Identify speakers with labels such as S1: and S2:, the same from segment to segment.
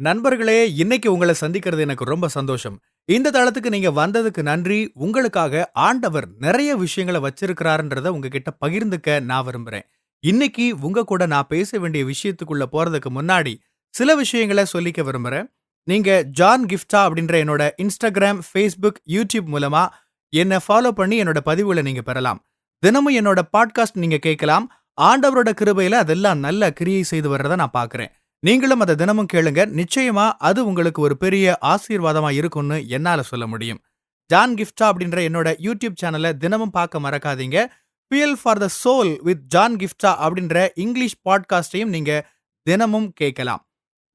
S1: நண்பர்களே, இன்னைக்கு உங்கள சந்திக்கிறது எனக்கு ரொம்ப சந்தோஷம். இந்த தளத்துக்கு நீங்க வந்ததுக்கு நன்றி. உங்களுக்காக ஆண்டவர் நெறைய விஷயங்கள வச்சிருக்கிறாருன்றத உங்ககிட்ட பகிர்ந்துக்க நான் விரும்புறேன். இன்னைக்கு உங்க கூட நான் பேச வேண்டிய விஷயத்துக்குள்ள போறதுக்கு முன்னாடி, சில விஷயங்கள சொல்லிக்க விரும்புறேன். நீங்க ஜான் கிஃப்டா அப்படின்ற என்னோட Instagram, Facebook, YouTube மூலமா என்ன ஃபாலோ பண்ணி என்னோட பதிவுகள நீங்க பெறலாம். தினமும் என்னோட பாட்காஸ்ட் நீங்க கேட்கலாம். ஆண்டவரோட கிருபையில அதெல்லாம் நல்ல கிரியை செய்து வர்றத நான் பார்க்கிறேன். நீங்களும் அத தினமும் கேளுங்க. நிச்சயமா அது உங்களுக்கு ஒரு பெரிய ஆசீர்வாதமா இருக்கும்னு என்னால சொல்ல முடியும். ஜான் கிஃப்டா அப்படின்ற என்னோட யூடியூப் சேனல தினமும் பார்க்க மறக்காதீங்க. "Fuel for the soul with John Gifta" அப்படின்ற இங்கிலீஷ் பாட்காஸ்டையும் நீங்க தினமும் கேட்கலாம்.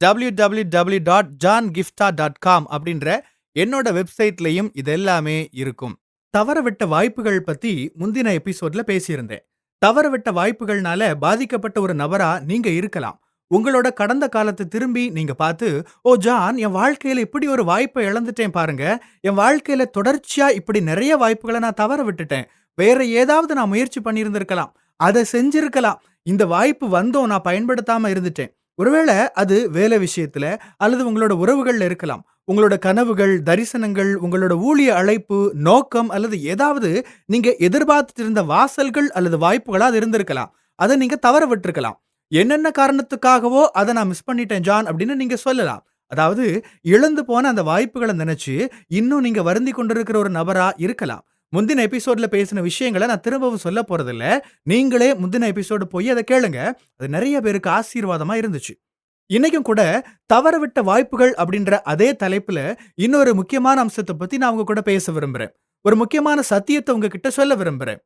S1: www.johngiftha.com அப்படின்ற என்னோட வெப்சைட்லயும் இது எல்லாமே இருக்கும். தவறவிட்ட வாய்ப்புகள் பத்தி முந்தின எபிசோட்ல பேசியிருந்தேன். தவறவிட்ட வாய்ப்புகள்னால பாதிக்கப்பட்ட ஒரு நபரா நீங்க இருக்கலாம். உங்களோட கடந்த காலத்த திரும்பி நீங்க பார்த்து, "ஓ ஜான், என் வாழ்க்கையில இப்படி ஒரு வாய்ப்ப இழந்துட்டேன் பாருங்க. என் வாழ்க்கையில தொடர்ச்சியா இப்படி நெறைய வாய்ப்புகள நான் தவற விட்டுட்டேன். வேற ஏதாவது நான் முயற்சி பண்ணியிருந்திருக்கலாம். அத செஞ்சிருக்கலாம். இந்த வாய்ப்பு வந்தும் நான் பயன்படுத்தாம இருந்துட்டேன்." ஒருவேள அது வேலை விஷயத்துல அல்லது உங்களோட உறவுகள்ல இருக்கலாம். உங்களோட கனவுகள், தரிசனங்கள், உங்களோட ஊழிய அழைப்பு, நோக்கம் அல்லது ஏதாவது நீங்க எதிர்பார்த்துட்டு இருந்த வாசல்கள் அல்லது வாய்ப்புகளா அது இருந்திருக்கலாம். அத நீங்க தவற விட்டுருக்கலாம். என்னென்ன காரணத்துக்காகவோ அத நான் மிஸ் பண்ணிட்டேன் ஜான் அப்படின்னு நீங்க சொல்லலாம். அதாவது இழந்து போன அந்த வாய்ப்புகள நெனச்சு இன்னும் நீங்க வருந்திக் கொண்டிருக்கிற ஒரு நபரா இருக்கலாம். முந்தின எபிசோட்ல பேசின விஷயங்கள நான் திரும்பவும் சொல்லப் போறதில்ல. நீங்களே முந்தின எபிசோடு போய் அத கேளுங்க. அது நெறைய பேருக்கு ஆசீர்வாதமா இருந்துச்சு. இன்னைக்கும் கூட தவறவிட்ட வாய்ப்புகள் அப்படின்ற அதே தலைப்புல இன்னொரு முக்கியமான அம்சத்த பத்தி நான் உங்க கூட பேச விரும்புறேன். ஒரு முக்கியமான சத்தியத்த உங்ககிட்ட சொல்ல விரும்புறேன்.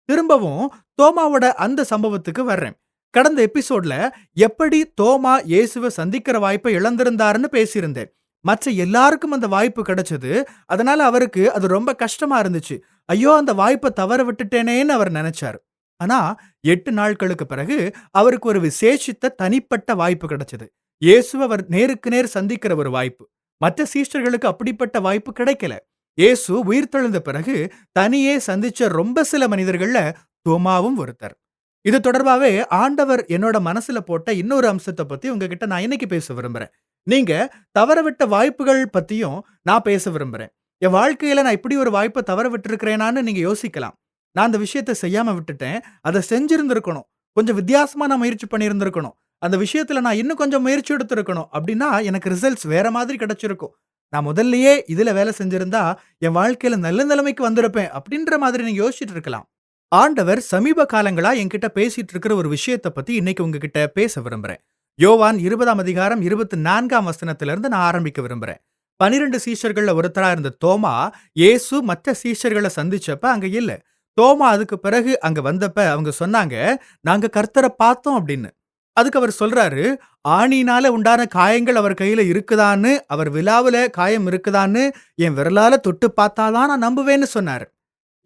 S1: திரும்பவும் தோமாவோட அந்த சம்பவத்துக்கு வர்றேன். கடந்த எபிசோட்ல எப்படி தோமா இயேசுவ சந்திக்கிற வாய்ப்ப இழந்திருந்தாருன்னு பேசியிருந்தேன். மற்ற எல்லாருக்கும் அந்த வாய்ப்பு கிடைச்சது. அதனால அவருக்கு அது ரொம்ப கஷ்டமா இருந்துச்சு. ஐயோ! அந்த வாய்ப்ப தவற விட்டுட்டேனேன்னு அவர் நெனச்சாரு. ஆனா 8 நாட்களுக்கு பிறகு அவருக்கு ஒரு விசேஷித்த தனிப்பட்ட வாய்ப்பு கிடைச்சது. இயேசுவ அவர் நேருக்கு நேர் சந்திக்கிற ஒரு வாய்ப்பு. மற்ற சீஷர்களுக்கு அப்படிப்பட்ட வாய்ப்பு கிடைக்கல. இயேசு உயிர்த்தெழுந்த பிறகு தனியே சந்திச்ச ரொம்ப சில மனிதர்கள்ல தோமாவும் ஒருத்தர். இது தொடர்பாவே ஆண்டவர் என்னோட மனசுல போட்ட இன்னொரு அம்சத்த பத்தி உங்ககிட்ட நான் இன்னைக்கு பேச விரும்புறேன். நீங்க தவறவிட்ட வாய்ப்புகள் பத்தியும் நான் பேச விரும்புறேன். என் வாழ்க்கையில நான் இப்படி ஒரு வாய்ப்ப தவற விட்டுருக்கிறேனான்னு நீங்க யோசிக்கலாம். நான் அந்த விஷயத்த செய்யாம விட்டுட்டேன். அத செஞ்சிருந்திருக்கணும். கொஞ்சம் வித்தியாசமா நான் முயற்சி பண்ணியிருந்திருக்கணும். அந்த விஷயத்துல நான் இன்னும் கொஞ்சம் முயற்சி எடுத்திருக்கணும். அப்படின்னா எனக்கு ரிசல்ட்ஸ் வேற மாதிரி கிடைச்சிருக்கும். நான் முதல்லயே இதுல வேலை செஞ்சிருந்தா என் வாழ்க்கையில நல்ல நிலைமைக்கு வந்திருப்பேன் அப்படின்ற மாதிரி நீங்க யோசிச்சுட்டு இருக்கலாம். ஆண்டவர் சமீப காலங்களா என்கிட்ட பேசிட்டு இருக்கிற ஒரு விஷயத்த பத்தி இன்னைக்கு உங்ககிட்ட பேச விரும்புறேன். யோவான் 20ஆம் அதிகாரம் 24ஆம் வசனத்திலிருந்து நான் ஆரம்பிக்க விரும்புறேன். 12 சீஷர்கள்ல ஒருத்தரா இருந்த தோமா, இயேசு மற்ற சீஷர்கள சந்திச்சப்ப அங்க இல்ல. தோமா அதுக்கு பிறகு அங்க வந்தப்ப அவங்க சொன்னாங்க, "நாங்க கர்த்தர பார்த்தோம்" அப்படின்னு. அதுக்கு அவர் சொல்றாரு, "ஆணியினால உண்டான காயங்கள் அவர் கையில இருக்குதான்னு, அவர் விலாவுல காயம் இருக்குதான்னு என் விரலால தொட்டு பார்த்தா தான் நான் நம்புவேன்னு" சொன்னாரு.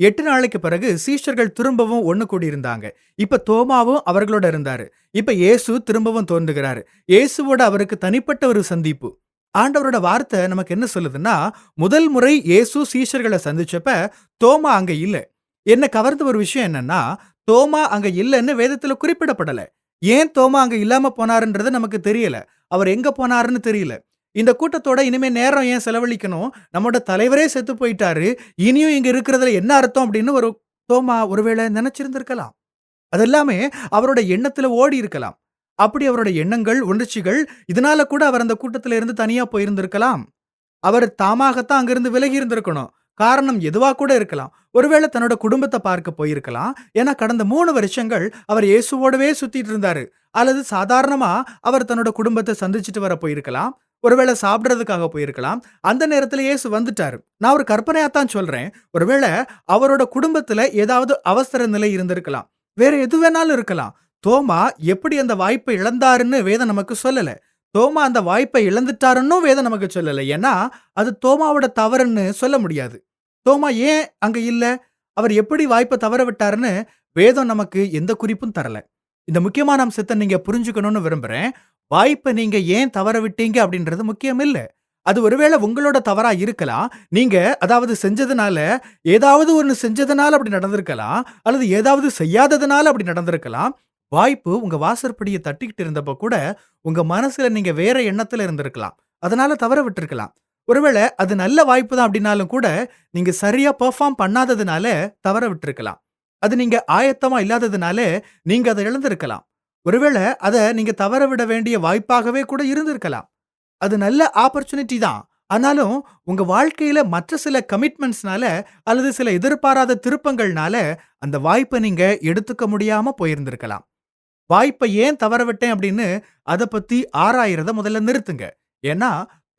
S1: 8 நாளைக்கு பிறகு சீஷர்கள் திரும்பவும் ஒண்ணு கூடியிருந்தாங்க. இப்ப தோமாவும் அவர்களோட இருந்தாரு. இப்ப இயேசு திரும்பவும் தோன்றுகிறாரு. இயேசுவோட அவருக்கு தனிப்பட்ட ஒரு சந்திப்பு. ஆண்டவரோட வார்த்தை நமக்கு என்ன சொல்லுதுன்னா, முதல் முறை இயேசு சீஷர்கள சந்திச்சப்ப தோமா அங்க இல்ல. என்ன கவர்ந்த ஒரு விஷயம் என்னன்னா, தோமா அங்க இல்லன்னு வேதத்துல குறிப்பிடப்படல. ஏன் தோமா அங்க இல்லாம போனாருன்றது நமக்கு தெரியல. அவர் எங்க போனாருன்னு தெரியல. இந்த கூட்டத்தோட இனிமே நேரம் ஏன் செலவழிக்கணும்? நம்மோட தலைவரே செத்து போயிட்டாரு. இனியும் இங்க இருக்கிறதுல என்ன அர்த்தம் அப்படின்னு ஒரு தோமா ஒருவேளை நினைச்சிருந்திருக்கலாம். அதெல்லாமே அவரோட எண்ணத்துல ஓடி இருக்கலாம். அப்படி அவரோட எண்ணங்கள், உணர்ச்சிகள் இதனால கூட அவர் அந்த கூட்டத்துல இருந்து தனியா போயிருந்திருக்கலாம். அவர் தாமாகத்தான் அங்கிருந்து விலகி இருந்திருக்கணும். காரணம் எதுவா கூட இருக்கலாம். ஒருவேளை தன்னோட குடும்பத்த பார்க்க போயிருக்கலாம். ஏன்னா கடந்த 3 வருஷங்கள் அவர் இயேசுவோடவே சுத்திட்டு இருந்தாரு. அல்லது சாதாரணமா அவர் தன்னோட குடும்பத்த சந்திச்சுட்டு வர போயிருக்கலாம். ஒருவேளை சாப்பிடுறதுக்காக போயிருக்கலாம். அந்த நேரத்துல இயேசு வந்துட்டாரு. நான் ஒரு கற்பனையாத்தான் சொல்றேன். ஒருவேளை அவரோட குடும்பத்துல ஏதாவது அவசர நிலை இருந்திருக்கலாம். வேற எது வேணாலும் இருக்கலாம். தோமா எப்படி அந்த வாய்ப்பை இழந்தாருன்னு வேதம் நமக்கு சொல்லல. தோமா அந்த வாய்ப்பை இழந்துட்டாருன்னும் வேதம் நமக்கு சொல்லல. ஏன்னா, அது தோமாவோட தவறுன்னு சொல்ல முடியாது. தோமா ஏன் அங்க இல்ல? அவர் எப்படி வாய்ப்ப தவற விட்டாருன்னு வேதம் நமக்கு எந்த குறிப்பும் தரல. இந்த முக்கியமான அம்சத்த நீங்க புரிஞ்சுக்கணும்னு விரும்புறேன். வாய்ப்ப நீங்க ஏன் தவற விட்டீங்க அப்படின்றது முக்கியம் இல்ல. அது ஒருவேளை உங்களோட தவறா இருக்கலாம். நீங்க அதாவது செஞ்சதுனால, ஏதாவது ஒண்ணு செஞ்சதுனால அப்படி நடந்திருக்கலாம். அல்லது ஏதாவது செய்யாததுனால அப்படி நடந்திருக்கலாம். வாய்ப்பு உங்க வாசற்படிய தட்டிக்கிட்டு இருந்தப்ப கூட, உங்க மனசுல நீங்க வேற எண்ணத்துல இருந்திருக்கலாம். அதனால தவற விட்டுருக்கலாம். ஒருவேள அது நல்ல வாய்ப்பு தான் அப்டின்னாலும் கூட, நீங்க சரியா பெர்ஃபார்ம் பண்ணாததுனால தவற விட்டுருக்கலாம். அது நீங்க ஆயத்தமா இல்லாததுனால, நீங்க அத இழந்திருக்கலாம். ஒருவேள அத நீங்க தவற விட வேண்டிய வாய்ப்பாகவே கூட இருந்திருக்கலாம். அது நல்ல ஆப்பர்ச்சுனிட்டி தான். ஆனாலும், உங்க வாழ்க்கையில மற்ற சில கமிட்மெண்ட்ஸ்னால அல்லது சில எதிர்பாராத திருப்பங்கள்னால, அந்த வாய்ப்ப நீங்க எடுத்துக்க முடியாம போயிருந்திருக்கலாம். வாய்ப்ப ஏன் தவற விட்டேன் அப்படின்னு அத பத்தி ஆராயறத முதல்ல நிறுத்துங்க. ஏன்னா,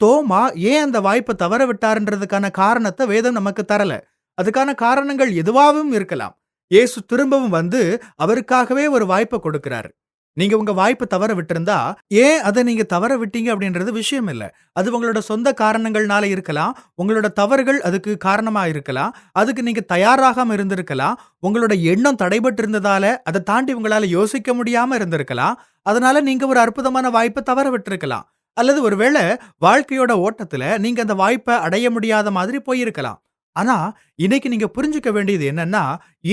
S1: தோமா ஏன் அந்த வாய்ப்ப தவற விட்டாருன்றதுக்கான காரணத்த வேதம் நமக்கு தரல. அதுக்கான காரணங்கள் எதுவாவும் இருக்கலாம். இயேசு திரும்பவும் வந்து அவருக்காகவே ஒரு வாய்ப்ப கொடுக்கிறாரு. நீங்க உங்க வாய்ப்ப தவற விட்டிருந்தா, ஏன் அத நீங்க தவற விட்டீங்க அப்படின்றது விஷயம் இல்ல. அது உங்களோட சொந்த காரணங்கள்னால இருக்கலாம். உங்களோட தவறுகள் அதுக்கு காரணமா இருக்கலாம். அதுக்கு நீங்க தயாராகாம இருந்திருக்கலாம். உங்களோட எண்ணம் தடைபட்டு இருந்ததால, அத தாண்டி உங்களால யோசிக்க முடியாம இருந்திருக்கலாம். அதனால நீங்க ஒரு அற்புதமான வாய்ப்ப தவற விட்டிருக்கலாம். அல்லது ஒருவேள வாழ்க்கையோட ஓட்டத்துல நீங்க அந்த வாய்ப்ப அடைய முடியாத மாதிரி போயிருக்கலாம். ஆனா, இன்னைக்கு நீங்க புரிஞ்சுக்க வேண்டியது என்னன்னா,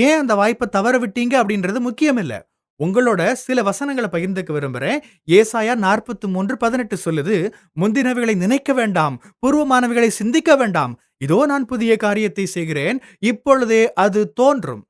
S1: ஏன் அந்த வாய்ப்ப தவற விட்டீங்க அப்படின்றது முக்கியம் இல்ல. உங்களோட சில வசனங்கள பகிர்ந்துக்க விரும்புறேன். ஏசாயா 43:18 சொல்லுது, "முந்தினவைகளை நினைக்க வேண்டாம், பூர்வமானவைகளை சிந்திக்க வேண்டாம். இதோ நான் புதிய காரியத்தை செய்கிறேன். இப்பொழுதே அது தோன்றும்."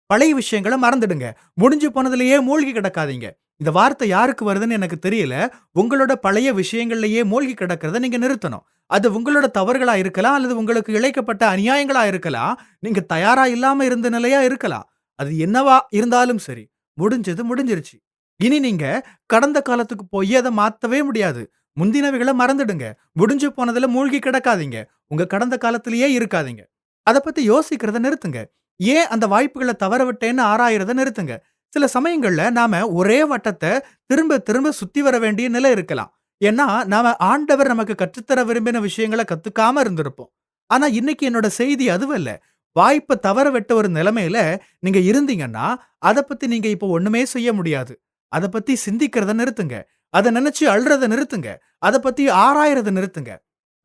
S1: பழைய விஷயங்கள மறந்துடுங்க. முடிஞ்சு போனதிலேயே மூழ்கி கிடக்காதீங்க. இந்த வார்த்தை யாருக்கு வருதுன்னு எனக்கு தெரியல. உங்களோட பழைய விஷயங்கள்லயே மூழ்கி கிடக்கிறத நீங்க நிறுத்தணும். அது உங்களோட தவறுகளா இருக்கலாம், அல்லது உங்களுக்கு இழைக்கப்பட்ட அநியாயங்களா இருக்கலாம். நீங்க தயாரா இல்லாம இருந்த நிலையா இருக்கலாம். அது என்னவா இருந்தாலும் சரி. முடிஞ்சது முடிஞ்சிருச்சு. இனி நீங்க கடந்த காலத்துக்கு போய் அத மாத்தவே முடியாது. முந்தினவைகள மறந்துடுங்க. முடிஞ்சு போனதுல மூழ்கி கிடக்காதீங்க. உங்க கடந்த காலத்திலேயே இருக்காதீங்க. அத பத்தி யோசிக்கிறத நிறுத்துங்க. ஏன் அந்த வாய்ப்புகள தவற விட்டேன்னு ஆராயறத நிறுத்துங்க. சில சமயங்கள்ல நாம ஒரே வட்டத்த திரும்ப திரும்ப சுத்தி வர வேண்டிய நிலை இருக்கலாம். ஏன்னா, நாம ஆண்டவர் நமக்கு கற்றுத்தர விரும்பின விஷயங்கள கத்துக்காம இருந்திருப்போம். ஆனா, இன்னைக்கு என்னோட செய்தி அதுவல்ல. வாய்ப்ப தவற விட்ட ஒரு நிலைமையில நீங்க இருந்தீங்கன்னா, அத பத்தி நீங்க இப்போ ஒண்ணுமே செய்ய முடியாது. அத பத்தி சிந்திக்கிறத நிறுத்துங்க. அத நெனச்சு அழுறத நிறுத்துங்க. அத பத்தி ஆராயறத நிறுத்துங்க.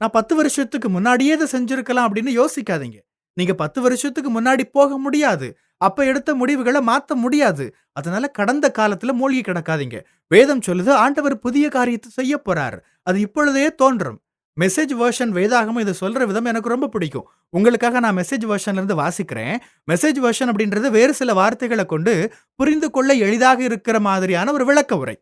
S1: நான் 10 வருஷத்துக்கு முன்னாடியே இத செஞ்சிருக்கலாம் அப்படின்னு யோசிக்காதீங்க. நீங்க 10 வருஷத்துக்கு முன்னாடி போக முடியாது. அப்ப எடுத்த முடிவுகள மாத்த முடியாது. அதனால கடந்த காலத்துல மூழ்கி கிடக்காதீங்க. வேதம் சொல்லுது ஆண்டவர் புதிய காரியத்த செய்யப் போறார். அது இப்பொழுதே தோன்றும். மெசேஜ் வெர்ஷன் வேதாகமம் இத சொல்ற விதம் எனக்கு ரொம்ப பிடிக்கும். உங்களுக்காக நான் மெசேஜ் வெர்ஷன்ல இருந்து வாசிக்கிறேன். மெசேஜ் வெர்ஷன் அப்படின்றது வேறு சில வார்த்தைகள கொண்டு புரிந்து கொள்ள எளிதாக இருக்கிற மாதிரியான ஒரு விளக்க உரை.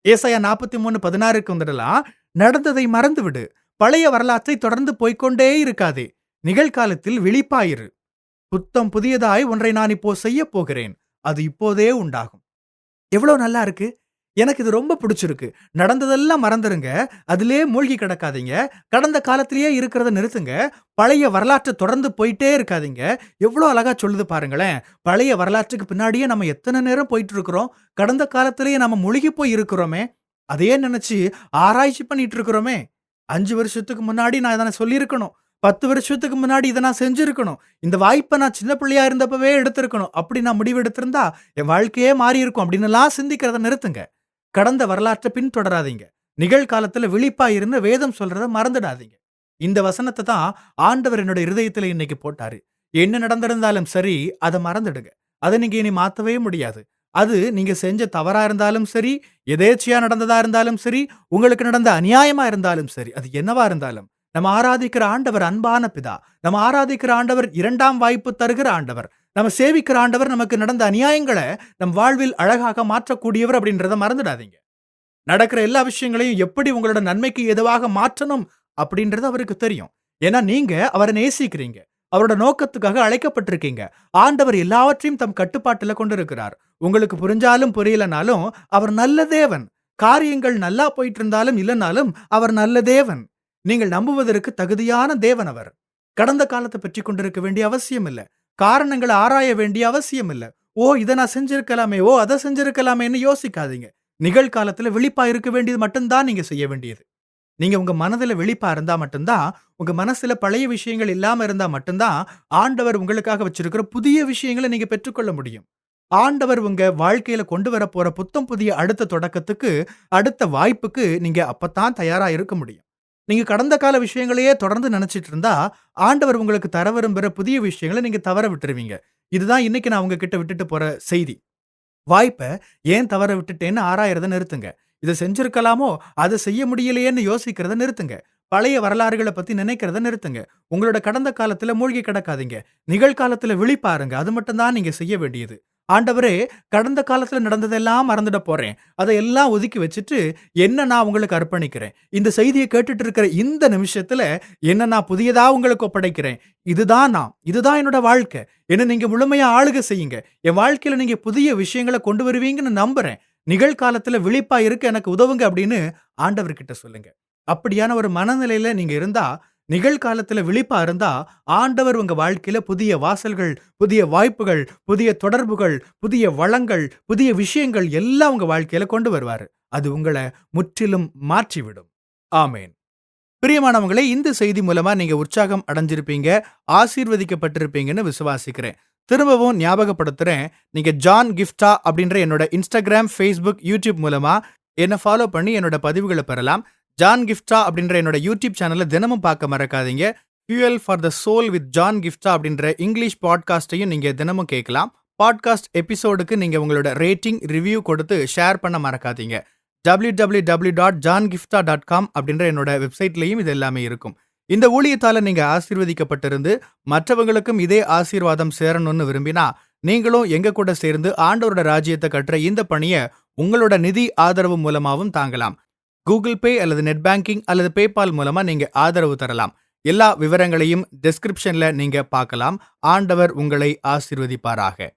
S1: ஏசாயா 43:16க்கு வந்துடலாம். நடந்ததை மறந்துவிடு. பழைய வரலாற்றை தொடர்ந்து போய்க்கொண்டே இருக்காதே. நிகழ்காலத்தில் விழிப்பாயிரு. புத்தம் புதியதாய் ஒன்றை நான் இப்போ செய்யப் போகிறேன். அது இப்போதே உண்டாகும். எவ்வளோ நல்லா இருக்கு. எனக்கு இது ரொம்ப புடிச்சிருக்கு. நடந்ததெல்லாம் மறந்துருங்க. அதிலே மூழ்கி கிடக்காதீங்க. கடந்த காலத்திலேயே இருக்கிறத நிறுத்துங்க. பழைய வரலாற்ற தொடர்ந்து போயிட்டே இருக்காதீங்க. எவ்வளோ அழகா சொல்லுது பாருங்களேன். பழைய வரலாற்றுக்கு பின்னாடியே நம்ம எத்தன நேரம் போயிட்டு இருக்கிறோம். கடந்த காலத்திலேயே நம்ம முழுகி போய் இருக்கிறோமே. அதையே நெனச்சு ஆராய்ச்சி பண்ணிட்டு இருக்கிறோமே. 5 வருஷத்துக்கு முன்னாடி நான் இத சொல்லியிருக்கணும். 10 வருஷத்துக்கு முன்னாடி இத நான் செஞ்சிருக்கணும். இந்த வாய்ப்ப நான் சின்ன பிள்ளையா இருந்தப்பவே எடுத்திருக்கணும். அப்படி நான் முடிவு எடுத்திருந்தா, என் வாழ்க்கையே மாறியிருக்கும் அப்படின்னுலாம் சிந்திக்கிறத நிறுத்துங்க. கடந்த வரலாற்ற பின்தொடராதீங்க. நிகழ்காலத்துல விழிப்பா இருந்து வேதம் சொல்றத மறந்துடாதீங்க. இந்த வசனத்த தான் ஆண்டவர் என்னோட இருதயத்துல இன்னைக்கு போட்டாரு. என்ன நடந்திருந்தாலும் சரி, அத மறந்துடுங்க. அத நீங்க இனி மாத்தவே முடியாது. அது நீங்க செஞ்ச தவறா இருந்தாலும் சரி, எதேர்ச்சையா நடந்ததா இருந்தாலும் சரி, உங்களுக்கு நடந்த அநியாயமா இருந்தாலும் சரி, அது என்னவா இருந்தாலும், நம்ம ஆராதிக்கிற ஆண்டவர் அன்பான பிதா. நம்ம ஆராதிக்கிற ஆண்டவர் 2ஆம் வாய்ப்பு தருகிற ஆண்டவர். நம்ம சேவிக்கிற ஆண்டவர் நமக்கு நடந்த அநியாயங்கள நம் வாழ்வில் அழகாக மாற்றக்கூடியவர் அப்படின்றத மறந்துடாதீங்க. நடக்கிற எல்லா விஷயங்களையும் எப்படி உங்களோட நன்மைக்கு ஏதுவாக மாற்றணும் அப்படின்றது அவருக்கு தெரியும். ஏன்னா நீங்க அவர நேசிக்கிறீங்க. அவரோட நோக்கத்துக்காக அழைக்கப்பட்டிருக்கீங்க. ஆண்டவர் எல்லாவற்றையும் தம் கட்டுப்பாட்டுல கொண்டிருக்கிறார். உங்களுக்கு புரிஞ்சாலும் புரியலனாலும் அவர் நல்ல தேவன். காரியங்கள் நல்லா போயிட்டு இருந்தாலும் இல்லனாலும் அவர் நல்ல தேவன். நீங்கள் நம்புவதற்கு தகுதியான தேவன் அவர். கடந்த காலத்த பற்றிக் கொண்டிருக்க வேண்டிய அவசியம் இல்ல. காரணங்கள ஆராய வேண்டிய அவசியம் இல்ல. ஓ! இத நான் செஞ்சிருக்கலாமே, ஓ! அத செஞ்சிருக்கலாமேன்னு யோசிக்காதீங்க. நிகழ்காலத்துல விழிப்பா இருக்க வேண்டியது மட்டும் தான் நீங்க செய்ய வேண்டியது. நீங்க உங்க மனதுல விழிப்பா இருந்தா மட்டும் தான், உங்க மனசுல பழைய விஷயங்கள் இல்லாம இருந்தா மட்டும் தான், ஆண்டவர் உங்களுக்காக வச்சிருக்கிற புதிய விஷயங்கள நீங்க பெற்றுக்கொள்ள முடியும். ஆண்டவர் உங்க வாழ்க்கையில கொண்டு வரப்போற புத்தம் புதிய அடுத்த தொடக்கத்துக்கு, அடுத்த வாய்ப்புக்கு நீங்க அப்பத்தான் தயாரா இருக்க முடியும். நீங்க கடந்த கால விஷயங்களையே தொடர்ந்து நினைச்சிட்டு இருந்தா, ஆண்டவர் உங்களுக்கு தர விரும்புற புதிய விஷயங்கள நீங்க தவற விட்டுருவீங்க. இதுதான் இன்னைக்கு நான் உங்ககிட்ட விட்டுட்டு போற செய்தி. வாய்ப்ப ஏன் தவற விட்டுட்டேன்னு ஆராயறத நிறுத்துங்க. இத செஞ்சிருக்கலாமோ, அத செய்ய முடியலையேன்னு யோசிக்கிறத நிறுத்துங்க. பழைய வரலாறுகள பத்தி நினைக்கிறத நிறுத்துங்க. உங்களோட கடந்த காலத்துல மூழ்கி கிடக்காதீங்க. நிகழ்காலத்துல விழிப்பாருங்க. அது மட்டும் தான் நீங்க செய்ய வேண்டியது. ஆண்டவரே, கடந்த காலத்துல நடந்ததெல்லாம் மறந்துட போறேன். அதையெல்லாம் ஒதுக்கி வச்சுட்டு, என்ன நான் உங்களுக்கு அர்ப்பணிக்கிறேன். இந்த செய்திய கேட்டுட்டு இருக்கிற இந்த நிமிஷத்துல, என்ன நான் புதியதா உங்களுக்கு ஒப்படைக்கிறேன். இதுதான் நான். இதுதான் என்னோட வாழ்க்கை. என்ன நீங்க முழுமையா ஆளுகை செய்யுங்க. என் வாழ்க்கையில நீங்க புதிய விஷயங்கள கொண்டு வருவீங்கன்னு நம்புறேன். நிகழ்காலத்துல விழிப்பா இருக்க எனக்கு உதவுங்க அப்படின்னு ஆண்டவர்கிட்ட சொல்லுங்க. அப்படியான ஒரு மனநிலையில நீங்க இருந்தா, நிகழ்காலத்துல விழிப்பா இருந்தா, ஆண்டவர் உங்க வாழ்க்கையில புதிய வாசல்கள், புதிய வாய்ப்புகள், புதிய தொடர்புகள், புதிய வளங்கள், புதிய விஷயங்கள் எல்லாம் உங்க வாழ்க்கையில கொண்டு வருவாரு. அது உங்கள முற்றிலும் மாற்றிவிடும். ஆமென். பிரியமானவங்களே, இந்த செய்தி மூலமா நீங்க உற்சாகம் அடைஞ்சிருப்பீங்க, ஆசீர்வதிக்கப்பட்டிருப்பீங்கன்னு விசுவாசிக்கிறேன். திரும்பவும் ஞாபகப்படுத்துறேன். நீங்க ஜான் கிஃப்டா அப்படின்ற என்னோட Instagram, Facebook, YouTube மூலமா என்ன ஃபாலோ பண்ணி என்னோட பதிவுகள பெறலாம். ஜான் கிஃப்டா அப்படின்ற என்னோட யூடியூப் சேனல தினமும் பார்க்க மறக்காதீங்க. Fuel for the soul with John Gifta அப்படின்ற இங்கிலீஷ் பாட்காஸ்டையும் நீங்க தினமும் கேட்கலாம். பாட்காஸ்ட் எபிசோடுக்கு நீங்க உங்களோட ரேட்டிங், ரிவ்யூ கொடுத்து ஷேர் பண்ண மறக்காதீங்க. www.johngiftha.com அப்படின்ற என்னோட வெப்சைட்லயும் இது எல்லாமே இருக்கும். இந்த ஊழியத்தால நீங்க ஆசீர்வதிக்கப்பட்டிருந்து மற்றவங்களுக்கும் இதே ஆசீர்வாதம் சேரணும்னு விரும்பினா, நீங்களும் எங்க கூட சேர்ந்து ஆண்டவரோட ராஜ்யத்தை கட்டுற இந்த பணிய உங்களோட நிதி ஆதரவு மூலமாவும் தாங்கலாம். கூகுள் பே அல்லது நெட் பேங்கிங் அல்லது பேபால் மூலமா நீங்க ஆதரவு தரலாம். எல்லா விவரங்களையும் டிஸ்கிரிப்ஷன்ல நீங்க பார்க்கலாம். ஆண்டவர் உங்களை ஆசீர்வதிப்பாராக.